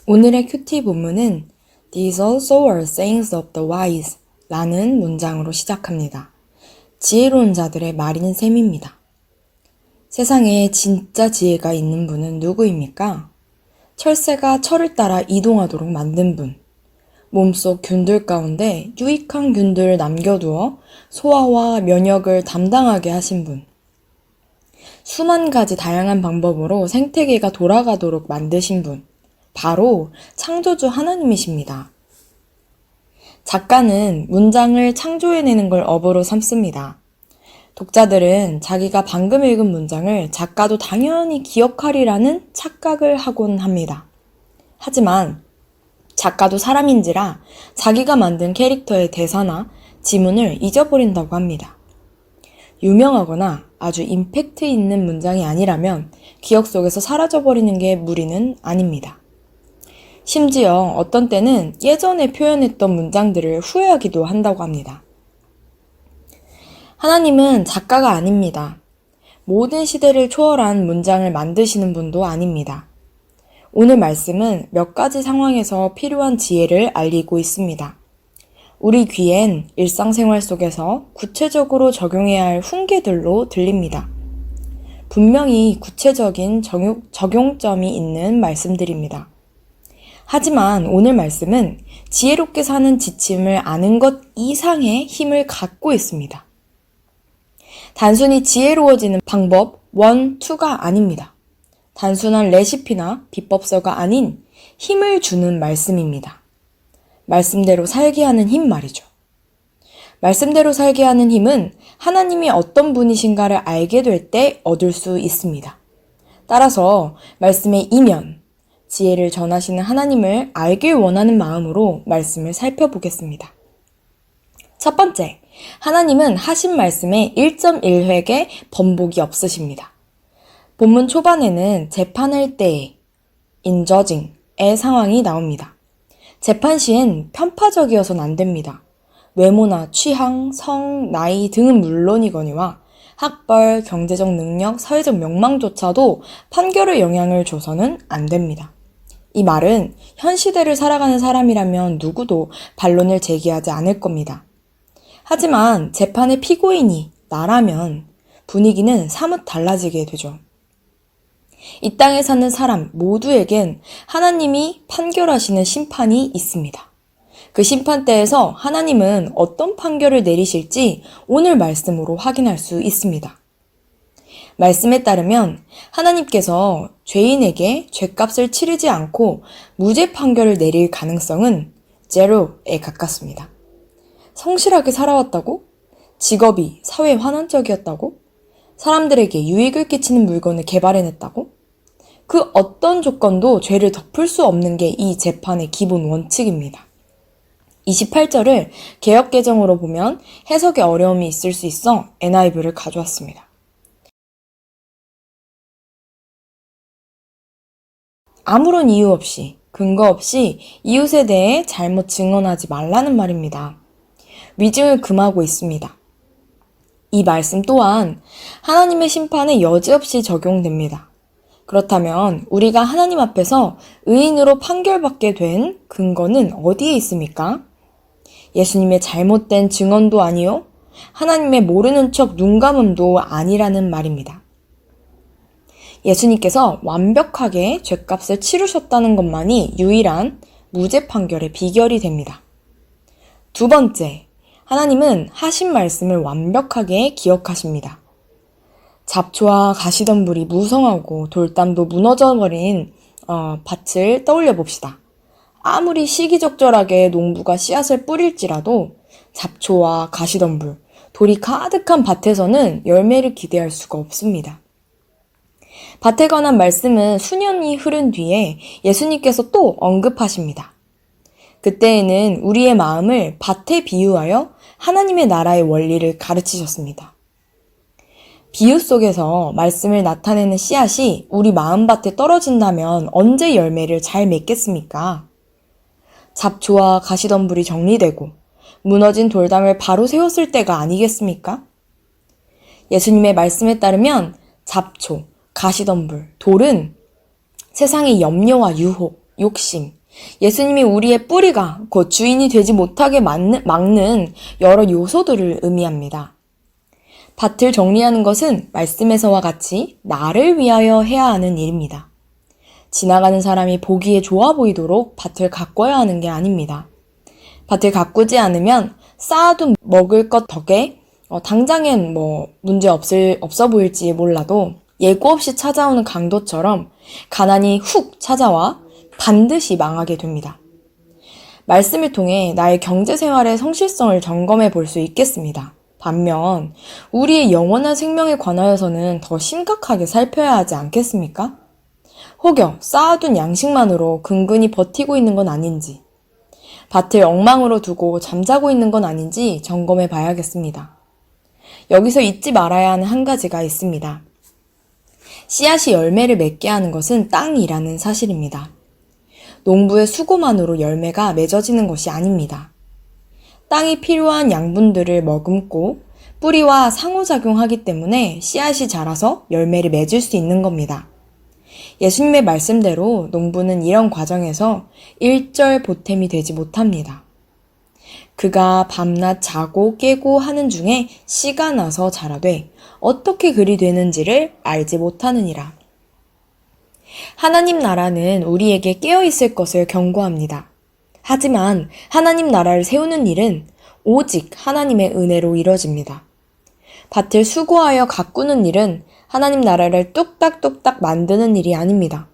오늘의 큐티 본문은 These also are sayings of the wise 라는 문장으로 시작합니다. 지혜로운 자들의 말인 셈입니다. 세상에 진짜 지혜가 있는 분은 누구입니까? 철새가 철을 따라 이동하도록 만든 분, 몸속 균들 가운데 유익한 균들을 남겨두어 소화와 면역을 담당하게 하신 분, 수만 가지 다양한 방법으로 생태계가 돌아가도록 만드신 분, 바로 창조주 하나님이십니다. 작가는 문장을 창조해내는 걸 업으로 삼습니다. 독자들은 자기가 방금 읽은 문장을 작가도 당연히 기억하리라는 착각을 하곤 합니다. 하지만 작가도 사람인지라 자기가 만든 캐릭터의 대사나 지문을 잊어버린다고 합니다. 유명하거나 아주 임팩트 있는 문장이 아니라면 기억 속에서 사라져버리는 게 무리는 아닙니다. 심지어 어떤 때는 예전에 표현했던 문장들을 후회하기도 한다고 합니다. 하나님은 작가가 아닙니다. 모든 시대를 초월한 문장을 만드시는 분도 아닙니다. 오늘 말씀은 몇 가지 상황에서 필요한 지혜를 알리고 있습니다. 우리 귀엔 일상생활 속에서 구체적으로 적용해야 할 훈계들로 들립니다. 분명히 구체적인 적용점이 있는 말씀들입니다. 하지만 오늘 말씀은 지혜롭게 사는 지침을 아는 것 이상의 힘을 갖고 있습니다. 단순히 지혜로워지는 방법 1, 2가 아닙니다. 단순한 레시피나 비법서가 아닌 힘을 주는 말씀입니다. 말씀대로 살게 하는 힘 말이죠. 말씀대로 살게 하는 힘은 하나님이 어떤 분이신가를 알게 될 때 얻을 수 있습니다. 따라서 말씀의 이면, 지혜를 전하시는 하나님을 알길 원하는 마음으로 말씀을 살펴보겠습니다. 첫 번째, 하나님은 하신 말씀에 1.1획의 번복이 없으십니다. 본문 초반에는 재판할 때에 in judging의 상황이 나옵니다. 재판 시엔 편파적이어서는 안 됩니다. 외모나 취향, 성, 나이 등은 물론이거니와 학벌, 경제적 능력, 사회적 명망조차도 판결에 영향을 줘서는 안 됩니다. 이 말은 현 시대를 살아가는 사람이라면 누구도 반론을 제기하지 않을 겁니다. 하지만 재판의 피고인이 나라면 분위기는 사뭇 달라지게 되죠. 이 땅에 사는 사람 모두에겐 하나님이 판결하시는 심판이 있습니다. 그 심판대에서 하나님은 어떤 판결을 내리실지 오늘 말씀으로 확인할 수 있습니다. 말씀에 따르면 하나님께서 죄인에게 죄값을 치르지 않고 무죄 판결을 내릴 가능성은 제로에 가깝습니다. 성실하게 살아왔다고? 직업이 사회에 환원적이었다고? 사람들에게 유익을 끼치는 물건을 개발해냈다고? 그 어떤 조건도 죄를 덮을 수 없는 게 이 재판의 기본 원칙입니다. 28절을 개역개정으로 보면 해석에 어려움이 있을 수 있어 NIV를 가져왔습니다. 아무런 이유 없이, 근거 없이 이웃에 대해 잘못 증언하지 말라는 말입니다. 위증을 금하고 있습니다. 이 말씀 또한 하나님의 심판에 여지없이 적용됩니다. 그렇다면 우리가 하나님 앞에서 의인으로 판결받게 된 근거는 어디에 있습니까? 예수님의 잘못된 증언도 아니요, 하나님의 모르는 척 눈 감음도 아니라는 말입니다. 예수님께서 완벽하게 죄값을 치르셨다는 것만이 유일한 무죄 판결의 비결이 됩니다. 두 번째, 하나님은 하신 말씀을 완벽하게 기억하십니다. 잡초와 가시덤불이 무성하고 돌담도 무너져버린 밭을 떠올려 봅시다. 아무리 시기적절하게 농부가 씨앗을 뿌릴지라도 잡초와 가시덤불, 돌이 가득한 밭에서는 열매를 기대할 수가 없습니다. 밭에 관한 말씀은 수년이 흐른 뒤에 예수님께서 또 언급하십니다. 그때에는 우리의 마음을 밭에 비유하여 하나님의 나라의 원리를 가르치셨습니다. 비유 속에서 말씀을 나타내는 씨앗이 우리 마음밭에 떨어진다면 언제 열매를 잘 맺겠습니까? 잡초와 가시덤불이 정리되고 무너진 돌담을 바로 세웠을 때가 아니겠습니까? 예수님의 말씀에 따르면 잡초, 가시덤불, 돌은 세상의 염려와 유혹, 욕심, 예수님이 우리의 뿌리가 곧 주인이 되지 못하게 막는 여러 요소들을 의미합니다. 밭을 정리하는 것은 말씀에서와 같이 나를 위하여 해야 하는 일입니다. 지나가는 사람이 보기에 좋아 보이도록 밭을 가꿔야 하는 게 아닙니다. 밭을 가꾸지 않으면 쌓아둔 먹을 것 덕에 당장엔 문제 없어 보일지 몰라도 예고 없이 찾아오는 강도처럼 가난이 훅 찾아와 반드시 망하게 됩니다. 말씀을 통해 나의 경제생활의 성실성을 점검해 볼 수 있겠습니다. 반면 우리의 영원한 생명에 관하여서는 더 심각하게 살펴야 하지 않겠습니까? 혹여 쌓아둔 양식만으로 근근히 버티고 있는 건 아닌지, 밭을 엉망으로 두고 잠자고 있는 건 아닌지 점검해 봐야겠습니다. 여기서 잊지 말아야 하는 한 가지가 있습니다. 씨앗이 열매를 맺게 하는 것은 땅이라는 사실입니다. 농부의 수고만으로 열매가 맺어지는 것이 아닙니다. 땅이 필요한 양분들을 머금고 뿌리와 상호작용하기 때문에 씨앗이 자라서 열매를 맺을 수 있는 겁니다. 예수님의 말씀대로 농부는 이런 과정에서 일절 보탬이 되지 못합니다. 그가 밤낮 자고 깨고 하는 중에 씨가 나서 자라되 어떻게 그리 되는지를 알지 못하느니라. 하나님 나라는 우리에게 깨어있을 것을 경고합니다. 하지만 하나님 나라를 세우는 일은 오직 하나님의 은혜로 이뤄집니다. 밭을 수고하여 가꾸는 일은 하나님 나라를 뚝딱뚝딱 만드는 일이 아닙니다.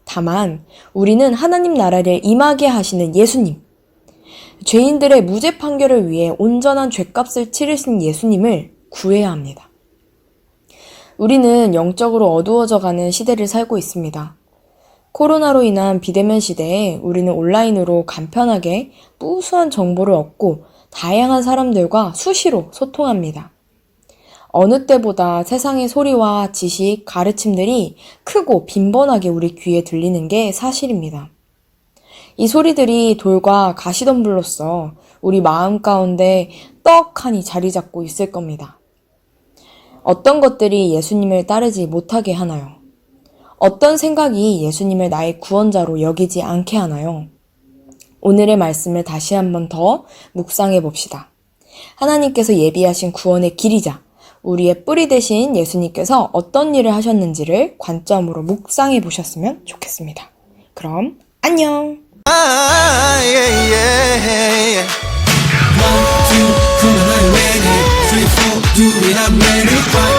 다만 우리는 하나님 나라를 임하게 하시는 예수님, 죄인들의 무죄 판결을 위해 온전한 죄값을 치르신 예수님을 구해야 합니다. 우리는 영적으로 어두워져가는 시대를 살고 있습니다. 코로나로 인한 비대면 시대에 우리는 온라인으로 간편하게 무수한 정보를 얻고 다양한 사람들과 수시로 소통합니다. 어느 때보다 세상의 소리와 지식, 가르침들이 크고 빈번하게 우리 귀에 들리는 게 사실입니다. 이 소리들이 돌과 가시덤불로써 우리 마음 가운데 떡하니 자리 잡고 있을 겁니다. 어떤 것들이 예수님을 따르지 못하게 하나요? 어떤 생각이 예수님을 나의 구원자로 여기지 않게 하나요? 오늘의 말씀을 다시 한번 더 묵상해 봅시다. 하나님께서 예비하신 구원의 길이자 우리의 뿌리 되신 예수님께서 어떤 일을 하셨는지를 관점으로 묵상해 보셨으면 좋겠습니다. 그럼 안녕! One, two, come on, I'm ready. 3, 4, do it, I'm ready.